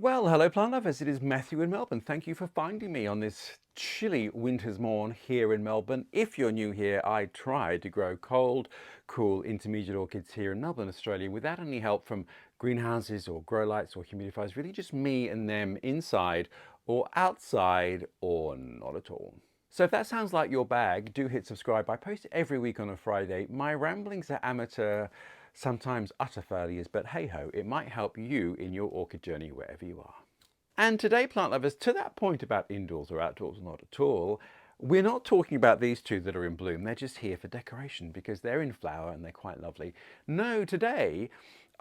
Well, hello plant lovers, it is Matthew in Melbourne. Thank you for finding me on this chilly winter's morn here in Melbourne. If you're new here, I try to grow cold, cool, intermediate orchids here in Melbourne, Australia without any help from greenhouses or grow lights or humidifiers, really just me and them inside or outside or not at all. So if that sounds like your bag, do hit subscribe. I post every week on a Friday. My ramblings are amateur, sometimes utter failures, but hey ho, it might help you in your orchid journey wherever you are. And today, plant lovers, to that point about indoors or outdoors, not at all, we're not talking about these two that are in bloom. They're just here for decoration because they're in flower and they're quite lovely. No, today,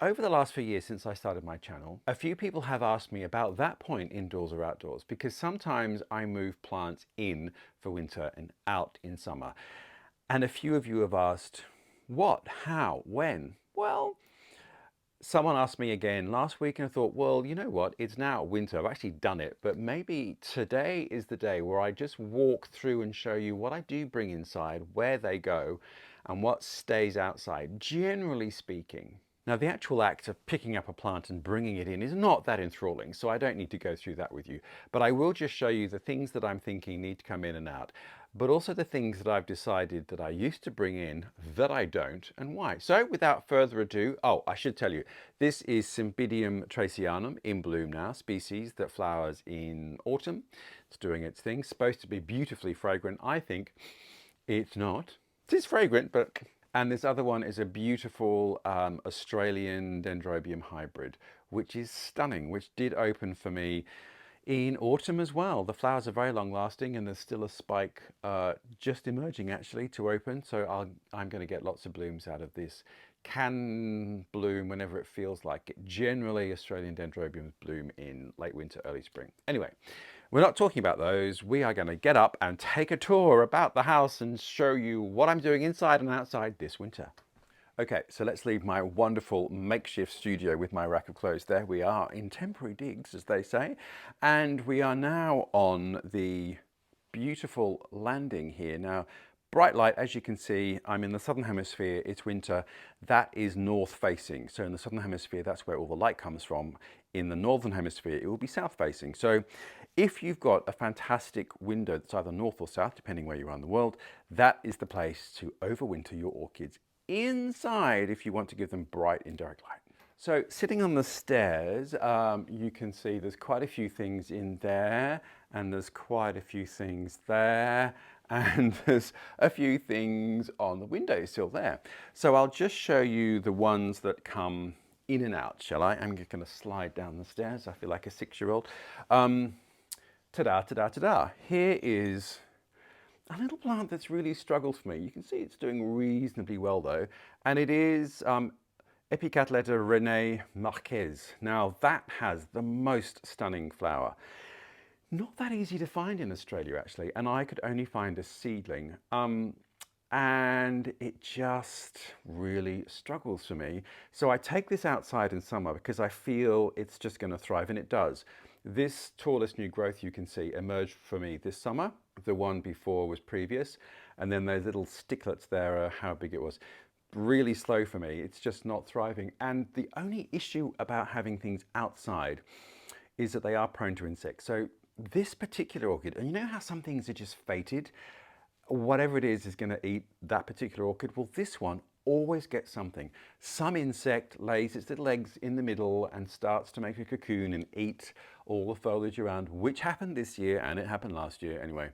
over the last few years since I started my channel, a few people have asked me about that point, indoors or outdoors, because sometimes I move plants in for winter and out in summer. And a few of you have asked, what, how, when? Well, someone asked me again last week and I thought, well, you know what? It's now winter. I've actually done it, but maybe today is the day where I just walk through and show you what I do bring inside, where they go, and what stays outside, generally speaking. Now, the actual act of picking up a plant and bringing it in is not that enthralling, so I don't need to go through that with you. But I will just show you the things that I'm thinking need to come in and out, but also the things that I've decided that I used to bring in that I don't and why. So without further ado, oh, I should tell you, this is Cymbidium tracyanum in bloom now, species that flowers in autumn. It's doing its thing, supposed to be beautifully fragrant. I think it's not. It is fragrant, but... And this other one is a beautiful Australian Dendrobium hybrid, which is stunning, which did open for me in autumn as well. The flowers are very long lasting and there's still a spike just emerging actually to open. So I'm going to get lots of blooms out of this. Can bloom whenever it feels like it. Generally, Australian Dendrobiums bloom in late winter, early spring. Anyway, we're not talking about those. We are going to get up and take a tour about the house and show you what I'm doing inside and outside this winter. Okay, so let's leave my wonderful makeshift studio with my rack of clothes. There we are in temporary digs, as they say. And we are now on the beautiful landing here. Now, bright light, as you can see, I'm in the southern hemisphere, it's winter. That is north facing. So in the southern hemisphere, that's where all the light comes from. In the northern hemisphere, it will be south facing. So if you've got a fantastic window that's either north or south, depending where you are in the world, that is the place to overwinter your orchids inside if you want to give them bright indirect light. So sitting on the stairs, you can see there's quite a few things in there, and there's quite a few things there, and there's a few things on the windowsill there. So I'll just show you the ones that come in and out, shall I? I'm just going to slide down the stairs. I feel like a 6-year-old. Ta-da, ta-da, ta-da. Here is a little plant that's really struggled for me. You can see it's doing reasonably well though, and it is Epicatteleya Rene Marques. Now that has the most stunning flower. Not that easy to find in Australia actually, and I could only find a seedling. And it just really struggles for me. So I take this outside in summer because I feel it's just going to thrive, and it does. This tallest new growth you can see emerged for me this summer. The one before was previous, and then those little sticklets there are how big it was. Really slow for me, it's just not thriving. And the only issue about having things outside is that they are prone to insects. So this particular orchid, and you know how some things are just fated? Whatever it is going to eat that particular orchid. Well, this one always gets something. Some insect lays its little eggs in the middle and starts to make a cocoon and eat all the foliage around, which happened this year and it happened last year. Anyway,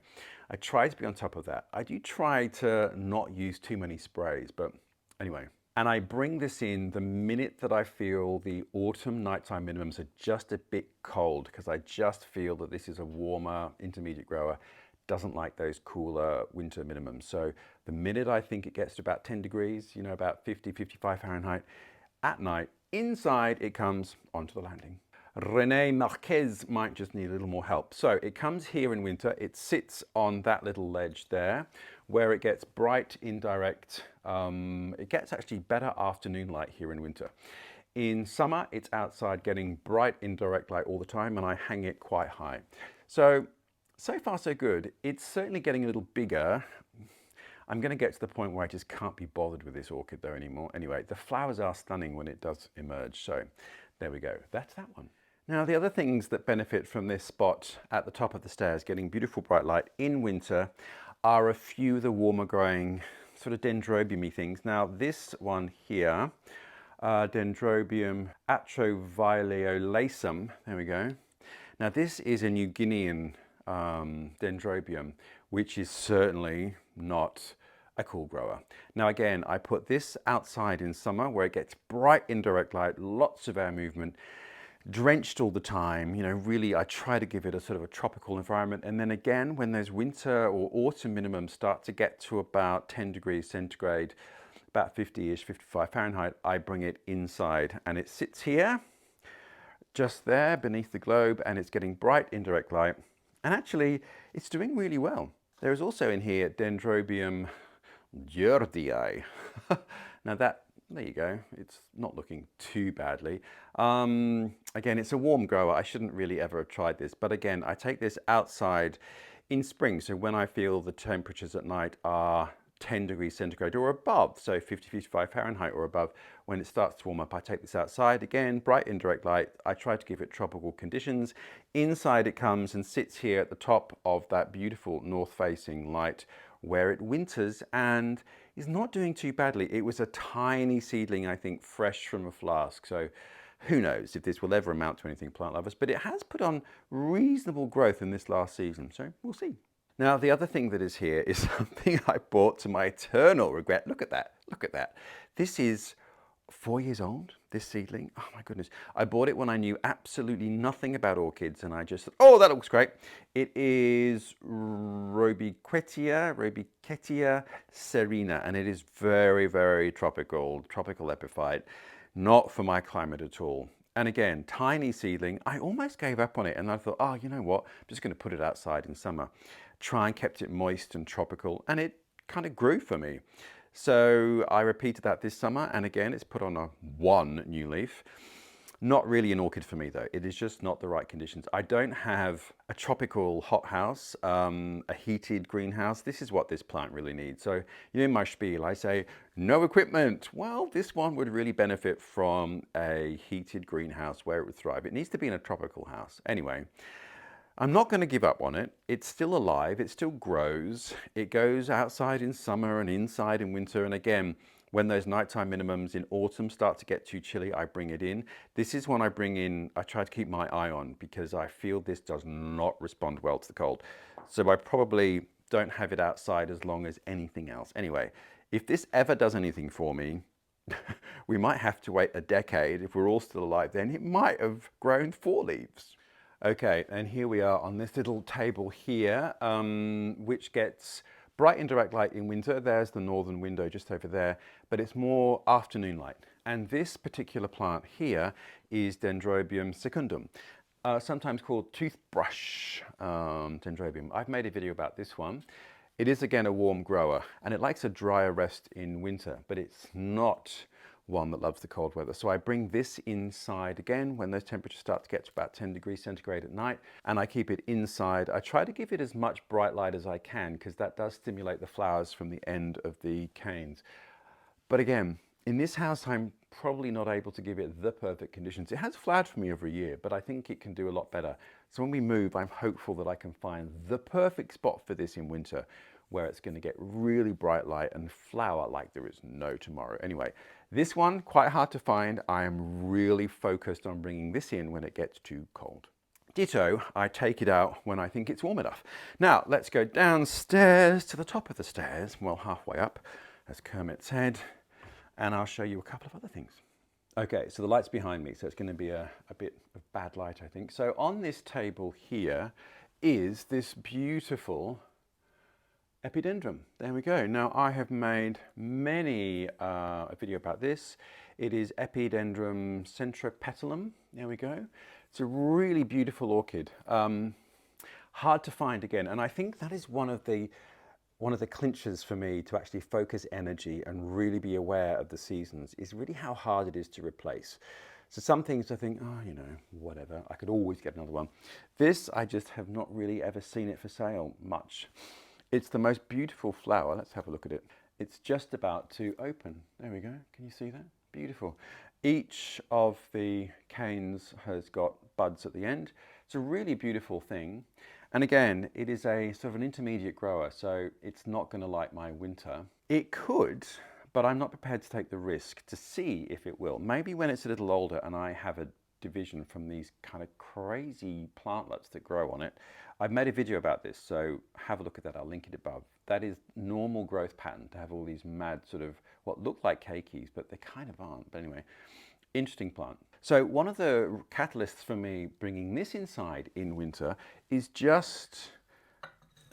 I try to be on top of that. I do try to not use too many sprays, but anyway. And I bring this in the minute that I feel the autumn nighttime minimums are just a bit cold, because I just feel that this is a warmer intermediate grower. Doesn't like those cooler winter minimums. So the minute I think it gets to about 10 degrees, you know, about 50, 55 Fahrenheit, at night, inside it comes onto the landing. Rene Marques might just need a little more help. So it comes here in winter, it sits on that little ledge there, where it gets bright, indirect, it gets actually better afternoon light here in winter. In summer, it's outside getting bright, indirect light all the time, and I hang it quite high. So far so good. It's certainly getting a little bigger. I'm going to get to the point where I just can't be bothered with this orchid though anymore. Anyway, the flowers are stunning when it does emerge. So there we go. That's that one. Now, the other things that benefit from this spot at the top of the stairs, getting beautiful bright light in winter, are a few of the warmer growing sort of dendrobium-y things. Now, this one here, Dendrobium atroviolaceum, there we go. Now, this is a New Guinean dendrobium, which is certainly not a cool grower. Now again, I put this outside in summer where it gets bright indirect light, lots of air movement, drenched all the time. You know, really I try to give it a sort of a tropical environment. And then again, when those winter or autumn minimums start to get to about 10 degrees centigrade, about 50-ish, 55 Fahrenheit, I bring it inside and it sits here, just there beneath the globe, and it's getting bright indirect light. And actually, it's doing really well. There is also in here Dendrobium jyrdii. Now there you go. It's not looking too badly. Again, it's a warm grower. I shouldn't really ever have tried this. But again, I take this outside in spring. So when I feel the temperatures at night are 10 degrees centigrade or above, so 50, 55 Fahrenheit or above, when it starts to warm up, I take this outside. Again, bright indirect light. I try to give it tropical conditions. Inside it comes and sits here at the top of that beautiful north-facing light where it winters and is not doing too badly. It was a tiny seedling, I think, fresh from a flask. So who knows if this will ever amount to anything, plant lovers, but it has put on reasonable growth in this last season. So we'll see. Now, the other thing that is here is something I bought to my eternal regret. Look at that. Look at that. This is 4 years old, this seedling. Oh my goodness. I bought it when I knew absolutely nothing about orchids and I just thought, oh, that looks great. It is Robiquetia cerina, and it is very, very tropical epiphyte, not for my climate at all. And again, tiny seedling. I almost gave up on it and I thought, oh, you know what? I'm just going to put it outside in summer. Try and kept it moist and tropical, and it kind of grew for me. So I repeated that this summer, and again, it's put on one new leaf. Not really an orchid for me though. It is just not the right conditions. I don't have a tropical hothouse, a heated greenhouse. This is what this plant really needs. So, you know, in my spiel, I say, no equipment. Well, this one would really benefit from a heated greenhouse where it would thrive. It needs to be in a tropical house. Anyway, I'm not going to give up on it. It's still alive. It still grows. It goes outside in summer and inside in winter. And again, when those nighttime minimums in autumn start to get too chilly, I bring it in. This is one I bring in, I try to keep my eye on because I feel this does not respond well to the cold. So I probably don't have it outside as long as anything else. Anyway, if this ever does anything for me, we might have to wait a decade. If we're all still alive, then it might have grown 4 leaves. Okay, and here we are on this little table here, which gets bright indirect light in winter. There's the northern window just over there, but it's more afternoon light. And this particular plant here is Dendrobium secundum, sometimes called toothbrush dendrobium. I've made a video about this one. It is again a warm grower, and it likes a drier rest in winter, but it's not one that loves the cold weather. So I bring this inside again when those temperatures start to get to about 10 degrees centigrade at night, and I keep it inside. I try to give it as much bright light as I can because that does stimulate the flowers from the end of the canes. But again, in this house, I'm probably not able to give it the perfect conditions. It has flowered for me every year, but I think it can do a lot better. So when we move, I'm hopeful that I can find the perfect spot for this in winter, where it's going to get really bright light and flower like there is no tomorrow. Anyway, this one, quite hard to find. I am really focused on bringing this in when it gets too cold. Ditto, I take it out when I think it's warm enough. Now, let's go downstairs to the top of the stairs, well, halfway up, as Kermit said, and I'll show you a couple of other things. Okay, so the light's behind me, so it's going to be a bit of bad light, I think. So on this table here is this beautiful Epidendrum. There we go. Now I have made many a video about this. It is Epidendrum centropetalum. There we go. It's a really beautiful orchid. Hard to find again, and I think that is one of the clinchers for me to actually focus energy and really be aware of the seasons is really how hard it is to replace. So some things I think, oh, you know, whatever, I could always get another one. This, I just have not really ever seen it for sale much. It's the most beautiful flower. Let's have a look at it. It's just about to open. There we go. Can you see that? Beautiful. Each of the canes has got buds at the end. It's a really beautiful thing. And again, it is a sort of an intermediate grower, so it's not going to like my winter. It could, but I'm not prepared to take the risk to see if it will. Maybe when it's a little older and I have a division from these kind of crazy plantlets that grow on it. I've made a video about this, so have a look at that. I'll link it above. That is normal growth pattern, to have all these mad sort of what look like keikis, but they kind of aren't. But anyway, interesting plant. So one of the catalysts for me bringing this inside in winter is just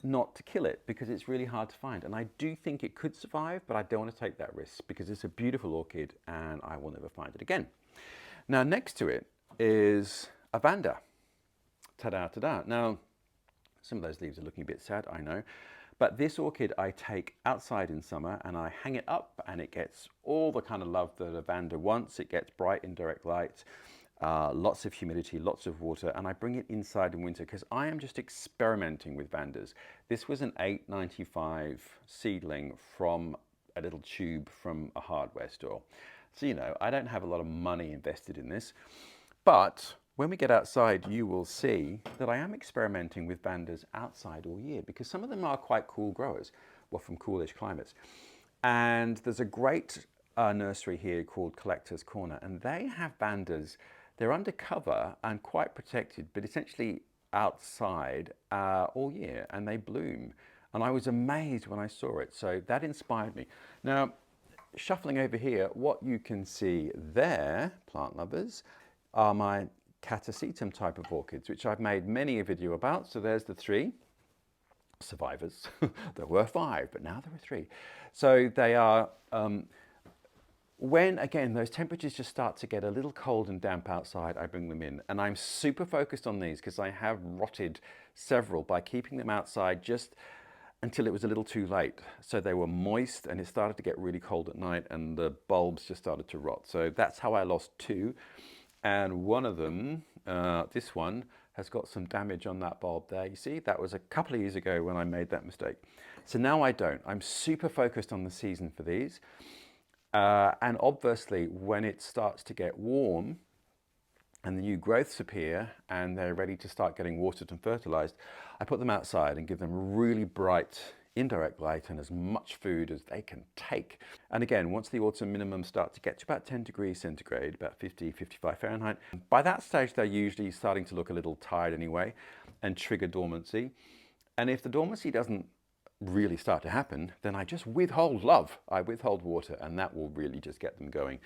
not to kill it, because it's really hard to find. And I do think it could survive, but I don't want to take that risk because it's a beautiful orchid and I will never find it again. Now next to it is a vanda. Ta-da, ta-da. Now, some of those leaves are looking a bit sad, I know. But this orchid I take outside in summer and I hang it up and it gets all the kind of love that a vanda wants. It gets bright indirect light, lots of humidity, lots of water, and I bring it inside in winter because I am just experimenting with vandas. This was an $8.95 seedling from a little tube from a hardware store. So, you know, I don't have a lot of money invested in this, but when we get outside, you will see that I am experimenting with vandas outside all year because some of them are quite cool growers, well, from coolish climates. And there's a great nursery here called Collector's Corner, and they have vandas. They're undercover and quite protected, but essentially outside all year, and they bloom. And I was amazed when I saw it, so that inspired me. Now, shuffling over here, what you can see there, plant lovers, are my Catasetum type of orchids, which I've made many a video about. So there's the 3 survivors. There were 5, but now there are 3. So they are, when again those temperatures just start to get a little cold and damp outside, I bring them in. And I'm super focused on these because I have rotted several by keeping them outside just until it was a little too late. So they were moist and it started to get really cold at night and the bulbs just started to rot. So that's how I lost 2. And one of them, this one, has got some damage on that bulb there. You see, that was a couple of years ago when I made that mistake. So now I don't. I'm super focused on the season for these. And obviously, when it starts to get warm and the new growths appear and they're ready to start getting watered and fertilized, I put them outside and give them really bright indirect light and as much food as they can take. And again, once the autumn minimums start to get to about 10 degrees centigrade, about 50, 55 Fahrenheit, by that stage they're usually starting to look a little tired anyway and trigger dormancy. And if the dormancy doesn't really start to happen, then I just withhold love. I withhold water, and that will really just get them going.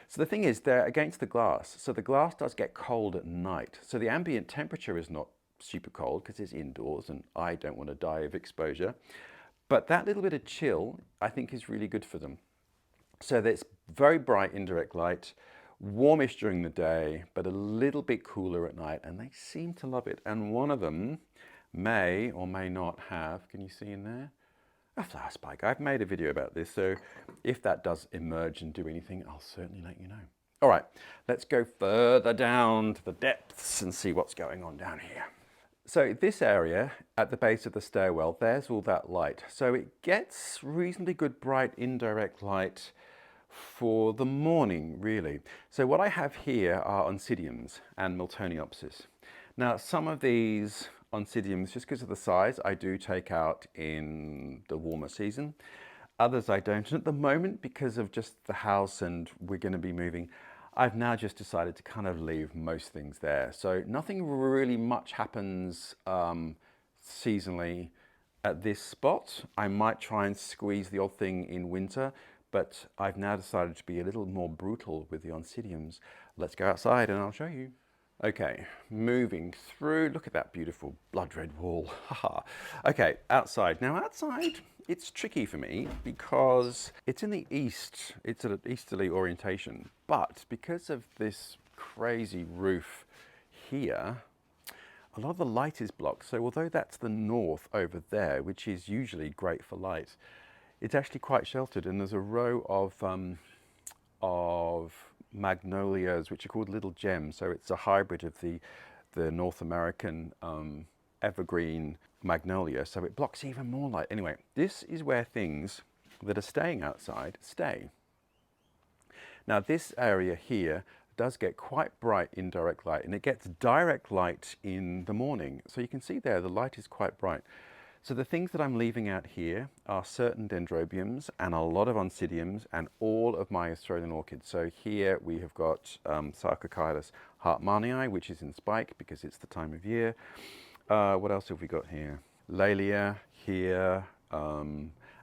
So the thing is, they're against the glass. So the glass does get cold at night. So the ambient temperature is not super cold because it's indoors and I don't want to die of exposure. But that little bit of chill, I think, is really good for them. So that's very bright indirect light, warmish during the day, but a little bit cooler at night, and they seem to love it. And one of them may or may not have, can you see in there? A flower spike. I've made a video about this, so if that does emerge and do anything, I'll certainly let you know. All right, let's go further down to the depths and see what's going on down here. So this area at the base of the stairwell, there's all that light. So it gets reasonably good bright indirect light for the morning, really. So what I have here are oncidiums and Miltoniopsis. Now, some of these oncidiums, just because of the size, I do take out in the warmer season. Others I don't. And at the moment, because of just the house and we're going to be moving, I've now just decided to kind of leave most things there. So nothing really much happens seasonally at this spot. I might try and squeeze the odd thing in winter, but I've now decided to be a little more brutal with the oncidiums. Let's go outside and I'll show you. Okay, moving through, look at that beautiful blood red wall. Okay, outside. Now outside, it's tricky for me because it's in the east, it's at an easterly orientation, but because of this crazy roof here, a lot of the light is blocked. So although that's the north over there, which is usually great for light, it's actually quite sheltered, and there's a row of magnolias, which are called little gems. So it's a hybrid of the North American evergreen magnolia, so it blocks even more light. Anyway, this is where things that are staying outside stay. Now this area here, does get quite bright in direct light, and it gets direct light in the morning. So you can see there, the light is quite bright. So the things that I'm leaving out here are certain dendrobiums and a lot of oncidiums and all of my Australian orchids. So here we have got Sarcochymus hartmanii, which is in spike because it's the time of year. What else have we got here? Laelia here.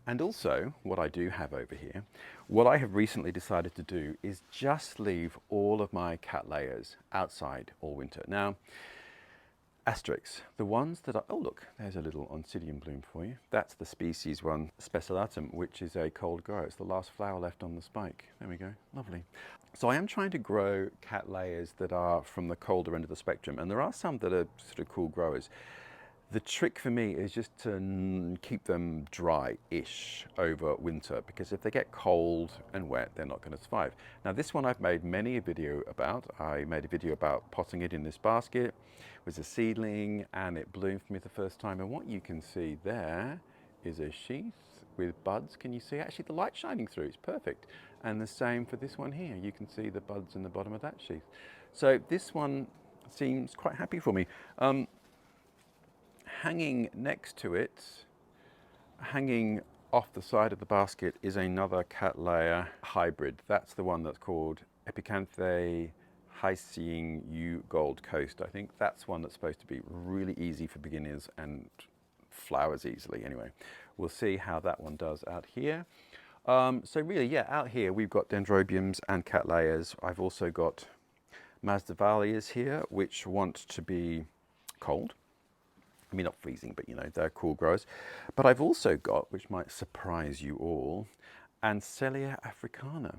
And also, what I do have over here, what I have recently decided to do is just leave all of my Cattleyas outside all winter. Now, asterisks, the ones that are, oh look, there's a little oncidium bloom for you. That's the species one, specialatum, which is a cold grower. It's the last flower left on the spike. There we go, lovely. So I am trying to grow Cattleyas that are from the colder end of the spectrum, and there are some that are sort of cool growers. The trick for me is just to keep them dry-ish over winter, because if they get cold and wet, they're not going to survive. Now this one I've made many a video about. I made a video about potting it in this basket. It was a seedling and it bloomed for me the first time. And what you can see there is a sheath with buds. Can you see? Actually, the light shining through, it's perfect. And the same for this one here. You can see the buds in the bottom of that sheath. So this one seems quite happy for me. Hanging next to it, hanging off the side of the basket, is another Cattleya hybrid. That's the one that's called Epicatanthe Hsiang U Gold Coast. I think that's one that's supposed to be really easy for beginners and flowers easily. Anyway, we'll see how that one does out here. So really, yeah, out here we've got Dendrobiums and Cattleyas. I've also got Masdevallias here, which want to be cold. I mean, not freezing, but you know, they're cool growers. But I've also got, which might surprise you all, Ansellia africana.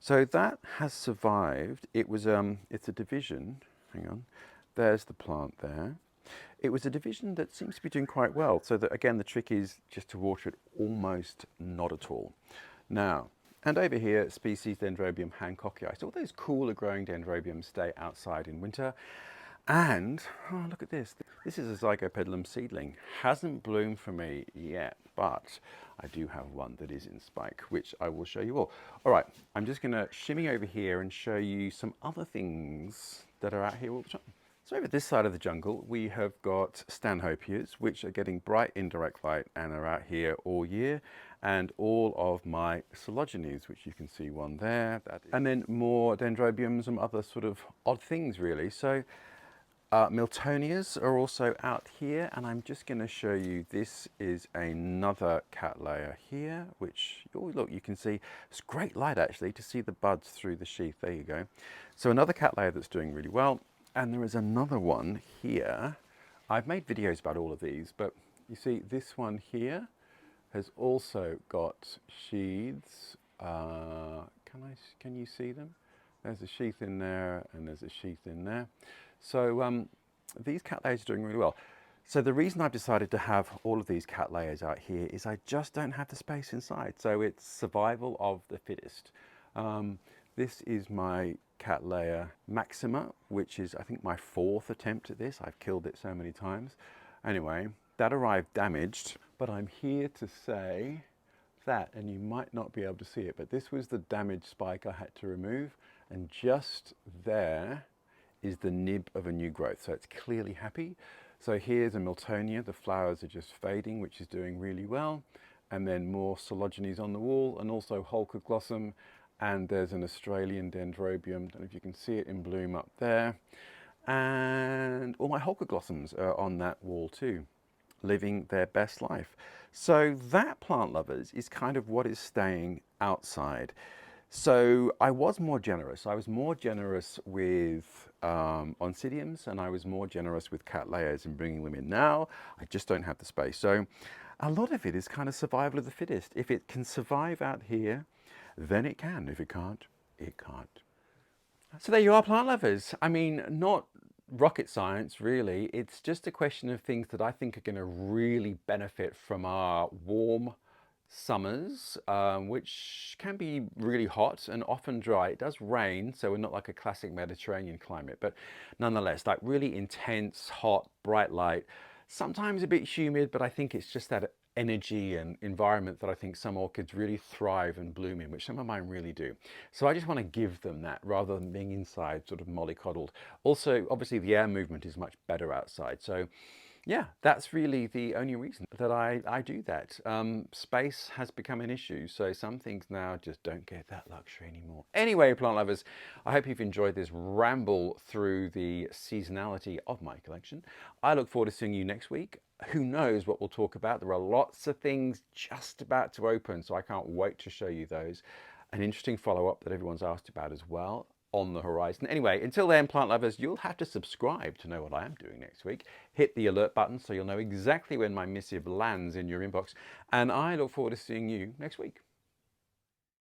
So that has survived. It was, it's a division, hang on, there's the plant there. It was a division that seems to be doing quite well. So that, again, the trick is just to water it almost not at all. Now, and over here, species Dendrobium hancockii. So all those cooler growing dendrobiums stay outside in winter. And, oh, look at this. This is a zygopetalum seedling. Hasn't bloomed for me yet, but I do have one that is in spike, which I will show you all. All right, I'm just gonna shimmy over here and show you some other things that are out here all the time. So over this side of the jungle, we have got Stanhopias, which are getting bright indirect light and are out here all year. And all of my Coleogenes, which you can see one there. And then more Dendrobiums and other sort of odd things, really. So Miltonias are also out here, and I'm just going to show you, this is another Cattleya here, which, oh look, you can see, it's great light actually to see the buds through the sheath. There you go. So another Cattleya that's doing really well, and there is another one here. I've made videos about all of these, but you see this one here has also got sheaths. Can you see them? There's a sheath in there, and there's a sheath in there. So these Cattleyas are doing really well. So the reason I've decided to have all of these Cattleyas out here is I just don't have the space inside. So it's survival of the fittest. This is my Cattleya maxima, which is I think my 4th attempt at this. I've killed it so many times. Anyway, that arrived damaged, but I'm here to say that, and you might not be able to see it, but this was the damaged spike I had to remove, and just there is the nib of a new growth. So it's clearly happy. So here's a Miltonia. The flowers are just fading, which is doing really well. And then more Coleogenes on the wall, and also Holcoglossum. And there's an Australian Dendrobium. I don't know if you can see it in bloom up there. And all my Holcoglossums are on that wall too, living their best life. So that, plant lovers, is kind of what is staying outside. So I was more generous. I was more generous with oncidiums, and I was more generous with Cattleyas in bringing them in. Now I just don't have the space. So a lot of it is kind of survival of the fittest. If it can survive out here, then it can. If it can't, it can't. So there you are, plant lovers. I mean, not rocket science really. It's just a question of things that I think are going to really benefit from our warm summers, which can be really hot and often dry. It does rain, so we're not like a classic Mediterranean climate, but nonetheless, like really intense, hot, bright light, sometimes a bit humid, but I think it's just that energy and environment that I think some orchids really thrive and bloom in, which some of mine really do. So I just want to give them that rather than being inside sort of mollycoddled. Also, obviously the air movement is much better outside. So yeah, that's really the only reason that I do that. Space has become an issue, so some things now just don't get that luxury anymore. Anyway, plant lovers, I hope you've enjoyed this ramble through the seasonality of my collection. I look forward to seeing you next week. Who knows what we'll talk about? There are lots of things just about to open, so I can't wait to show you those. An interesting follow-up that everyone's asked about as well on the horizon. Anyway, until then, plant lovers, you'll have to subscribe to know what I am doing next week. Hit the alert button so you'll know exactly when my missive lands in your inbox. And I look forward to seeing you next week.